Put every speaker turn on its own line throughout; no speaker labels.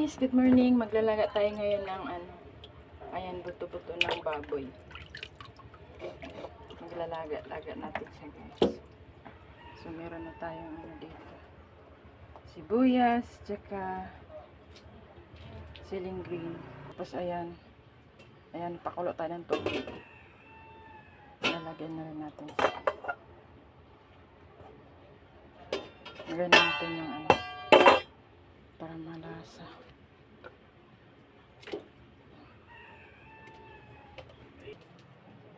guys, good morning. Maglalaga tayo ngayon ng ayan, buto-buto ng baboy. Maglalaga-laga natin siya guys. So meron na tayong dito. Sibuyas, tsaka siling green. Tapos ayan, pakulo tayo ng tubig. Lalagyan na rin natin siya. Lagyan natin yung para malasa.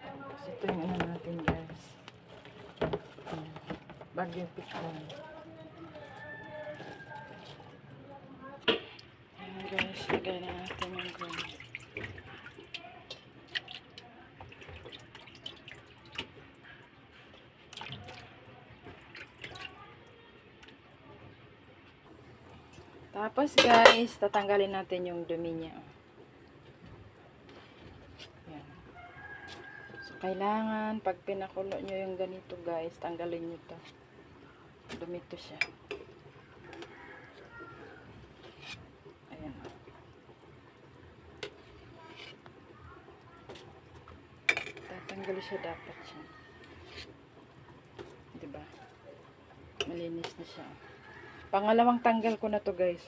Tapos ito yung natin guys. Bagyo pikon. Ayan guys, lagay na natin yung green. Tapos guys, tatanggalin natin yung dumi niya. Yan. So, kailangan pag pinakulo nyo yung ganito guys, tanggalin nyo to. Dumi to siya. Ayan. Tatanggal siya dapat siya. Diba? Malinis na siya. Pangalawang tanggal ko na to guys.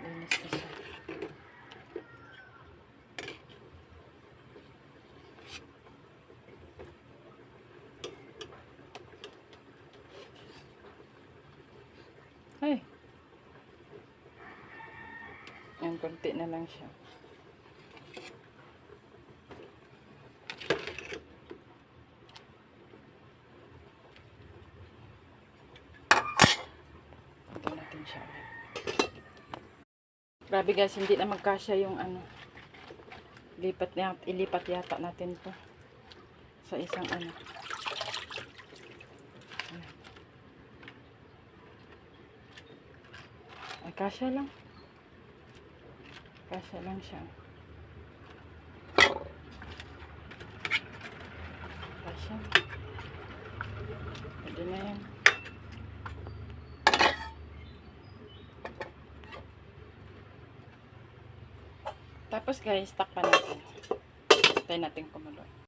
Linis na siya. Ay. Ayan, konti na lang siya. Ito natin siya. Grabe guys, hindi na magkasya yung ilipat yata natin to sa isang Ay, kasya lang. Kasya lang siya. Kasya. Pwede na yan. Tapos guys, takpan natin. Tayo natin kumulo.